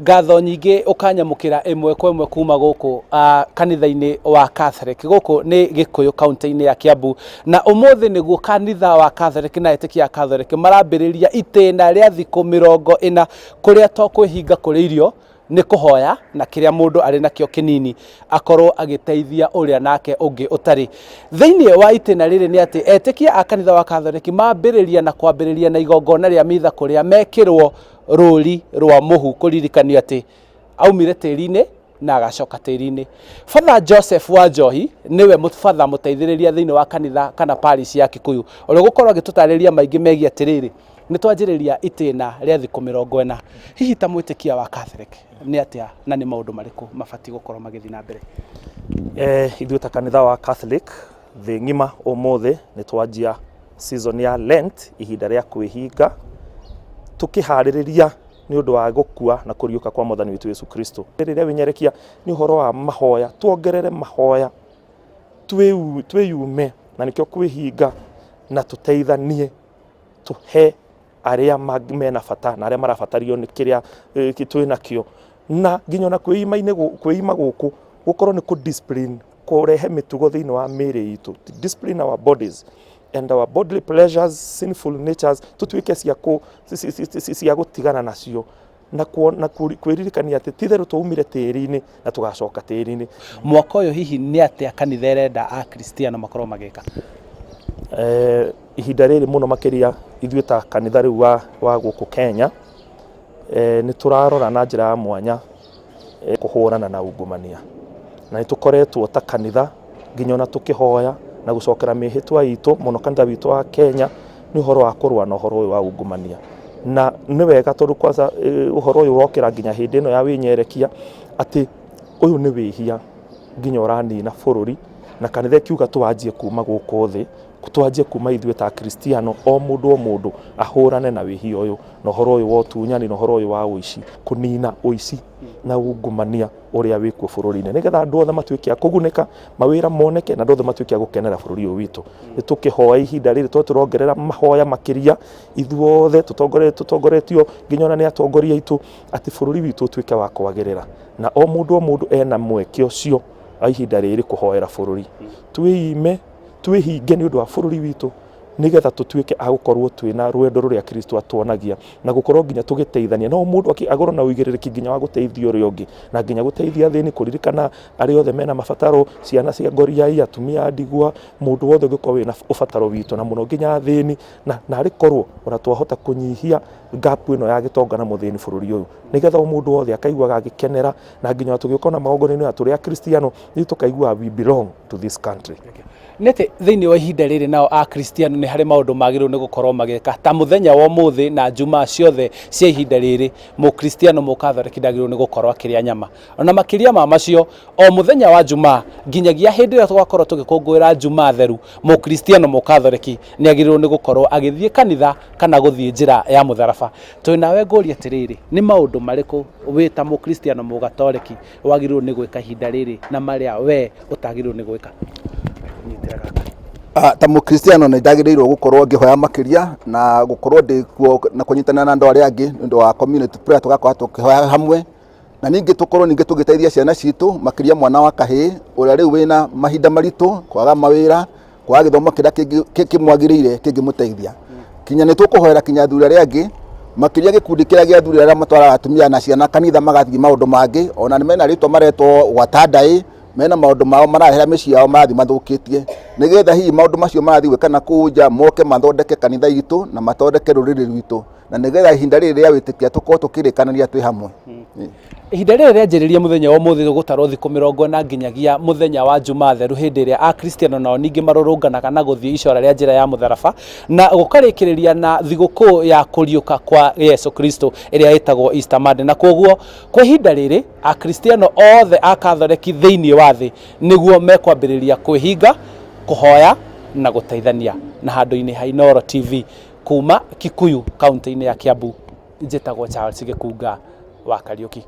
ngatho nyingĩ ukanyamũkĩra ĩmwe kwa ĩmwe kuma gũkũ kanitha-ini wa Catholic gũkũ nĩ Gĩkũyũ kaunti-inĩ ya Kiambu, na ũmũthĩ nĩguo kanitha wa Catholic na Etikia Catholic marambĩrĩria itĩna rĩa thikũ 40 kũrĩa to kwĩhinga kũrĩa irio nĩ kũhoya na kĩrĩa mũndũ arĩ nakĩo kĩnini akorwo agĩteithia ũrĩa nake ũngĩ ũtarĩ. Thĩinĩ wa itĩna rĩrĩ nĩ atĩ Etikia a kanitha wa Catholic mambĩrĩria na kwambĩrĩria na igongona rĩa mitha kũrĩa mekĩrwo rũri rwa muhu kũririkanio atĩ aumire tĩri-inĩ na agacoka tĩri-inĩ. Father Joseph wa Njohi niwe father mũteithĩrĩria thĩinĩ wa kanitha kana parish ya Kikuyu ũrĩa gũkorwo agĩtũtarĩria maingĩ megiĩ atĩrĩrĩ nĩ twanjĩrĩria itĩna rĩa thikũ 40. Hihi ta mwĩtĩkia wa Catholic nĩ atĩa na nĩ maũndũ marĩkũ mabatiĩ gũkorwo magĩthiĩ na mbere? Ithuĩ ta kanitha wa Catholic thĩ ng'ima ũmũthĩ nĩ twanjia season ya Lent, ihinda rĩa kwĩhinga tukiharĩrĩria nĩ ũndũ wa gũkua na kũriũka kwa Mwathani witũ Yesu Kristo. Rĩrĩa wĩnyerekia nĩ ũhoro wa mahoya, tuongerere mahoya, twĩyume na nĩkĩo kwĩhinga na tũteithanie, tũhe arĩa mena bata na arĩa marabatario nĩ kĩrĩa twĩ nakĩo, na nginya na kwĩima gũkũ gũkorwo nĩ kũ-discipline, kũrehe mĩtugo thĩinĩ wa mĩĩrĩ itũ, discipline our bodies and our bodily pleasures, sinful natures, tutuĩke cia gũtigana nacio na kwĩririkania atĩ titherũ twaumire tĩri-inĩ na tũgacoka tĩri-inĩ. Mwaka ũyũ hihi nĩ atĩa kanitha ĩrenda akristiano makorwo magĩka? Ihinda rĩrĩ mũno makĩria ithuĩ ta kanitha rĩu wa gũkũ Kenya nĩ tũrarora na njĩra ya mwanya kũhũrana na ungumania, na nĩ tũkoretwo ta kanitha nginya ona tũkĩhoya na gũcokera mĩhĩtwa itũ mũno kanitha witũ wa Kenya nĩ ũhoro wa kũrũa na ũhoro ũyũ wa ungumania. Na nĩ wega tondũ kwanza ũhoro ũyũ ũrokĩra nginya hĩndĩ ĩno ya wĩnyerekia atĩ ũyũ nĩ wĩhia nginya ũranina bũrũri, na kanitha ikiuga twanjie kuma gũkũ thĩ, twanjie kuma ithuĩ ta kristiano o mũndũ ahũrane na wĩhia ũyũ na ũhoro ũyũ wa ũtunyani na ũhoro ũyũ wa ũici, kũnina ũici na ungumania ũrĩa wĩkuo bũrũri-inĩ, nĩgetha andũ othe matuĩke a kũgunĩka, mawĩra moneke na andũ othe matuĩke a gũkenera bũrũri ũyũ witũ. Nĩ tũkĩhoya ihinda rĩrĩ tũrongerera mahoya makĩria ithuothe tũtongoretio nginya ona nĩ atongoria aitũ atĩ bũrũri witũ ũtuĩke wa kwagĩrĩra, na o mũndũ ena mweke ũcio a ihinda rĩrĩ kũhoera bũrũri. Twĩime twĩhinge nĩ ũndũ wa bũrũri witũ nĩgetha tũtuĩke a gũkorwo twĩna rwendo rũrĩa Kristo atuonagia na gũkorwo nginya tũgĩteithania, no mũndũ agorwo na ũigĩrĩrĩki nginya wa gũteithia ũrĩa ũngĩ na nginya gũteithia thĩni, kũririkana arĩa othe mena mabataro, ciana cia ngoriai, atumia ndigwa, mũndũ wothe ũngĩkorwo wĩna ũbataro witũ na mũno nginya thĩni, na narĩ korwo ona twahota kũnyihia gap ĩno ya gĩtonga na mũthĩni bũrũri ũyũ, nĩgetha mũndũ wothe akaiguaga agĩkenera na nginya tũgĩũka na maũndũ-inĩ ya tũrĩa kristiano nĩ tũkaigua we belong to this country. Nete thĩinĩ wa ihinda rĩrĩ nao akristiano nĩ harĩ maũndũ magĩrĩirwo nĩ gũkorwo magĩka ta mũthenya wa ũmũthĩ na njuma ciothe cia ihinda rĩrĩ, mũkristiano mũkatholeki ndagĩrĩirwo nĩ gũkorwo akĩrĩa nyama. Ona makĩria ma macio o mũthenya wa njuma nginyagia hĩndĩ ĩrĩa tũgakorwo tũgĩkũngũĩra njuma theru, mũkristiano mũkatholeki nĩ agĩrĩirwo nĩ gũkorwo agĩthiĩ kanitha kana gũthiĩ njĩra ya mũtharaba. Twĩnawe ngũria atĩrĩrĩ, nĩ maũndũ marĩkũ wĩ ta mũkristiano mũgatoleki wagĩrĩirwo nĩ gwĩka ihinda rĩrĩ na marĩa we ũtagĩrĩirwo nĩ gwĩka? Ta mũkristiano nĩ ndagĩrĩirwo gũkorwo ngĩhoya makĩria na gũkorwo ndĩkuo na kũnyitanĩra na andũ arĩa angĩ nĩ ũndũ wa community prayer, tũgakorwo tũkĩhoya hamwe, na ningĩ tũkorwo tũgĩteithia ciana citũ, makĩria mwana wa kahĩĩ ũrĩa rĩu wĩna mahinda maritũ, kwaga mawĩra, kwaga gĩthomo kĩrĩa kĩmwagĩrĩire kĩngĩmũteithia. Kinya nĩ tũkũhoera kinya athuri arĩa angĩ, makĩria gĩkundi kĩrĩa gĩa athuri arĩa matwaraga atumia na ciana kanitha magathiĩ maũndũ mangĩ, ona nĩ mena rĩtwa maretwo gwatandai, mena maũndũ mao marahera mĩciĩ yao marathiĩ mathũkĩtie, nĩgetha hihi maũndũ macio marathiĩ gwĩka na kũu nja moke mathondeke kanitha itũ na mathondeke rũrĩrĩ rwitũ, na nĩgetha ihinda rĩrĩ rĩa wĩtĩkia tũkorwo tũkĩrĩkanĩria twĩ hamwe. Ihinda rĩrĩ rĩanjĩrĩria mũthenya wa ũmũthĩ gũtarwo thikũ 40 nginyagia mũthenya wa njuma theru, hĩndĩ ĩrĩa akristiano nao ningĩ marũrũnganaga na gũthiĩ icora rĩa njĩra ya mũtharaba, na gũkarĩkĩrĩria na thigũkũ ya kũriũka kwa Yesu Kristo ĩrĩa ĩtagwo Easter Monday. Na koguo kwa ihinda rĩrĩ akristiano othe akatholeki thĩinĩ wa thĩ nĩguo mekwambĩrĩria kwĩhinga, kũhoya na gũteithania. Na handũ-inĩ ha Inooro TV kuma Kikuyu kaunti-inĩ ya Kiambu, njĩtagwo Charles Gĩkunga wa Kariũki.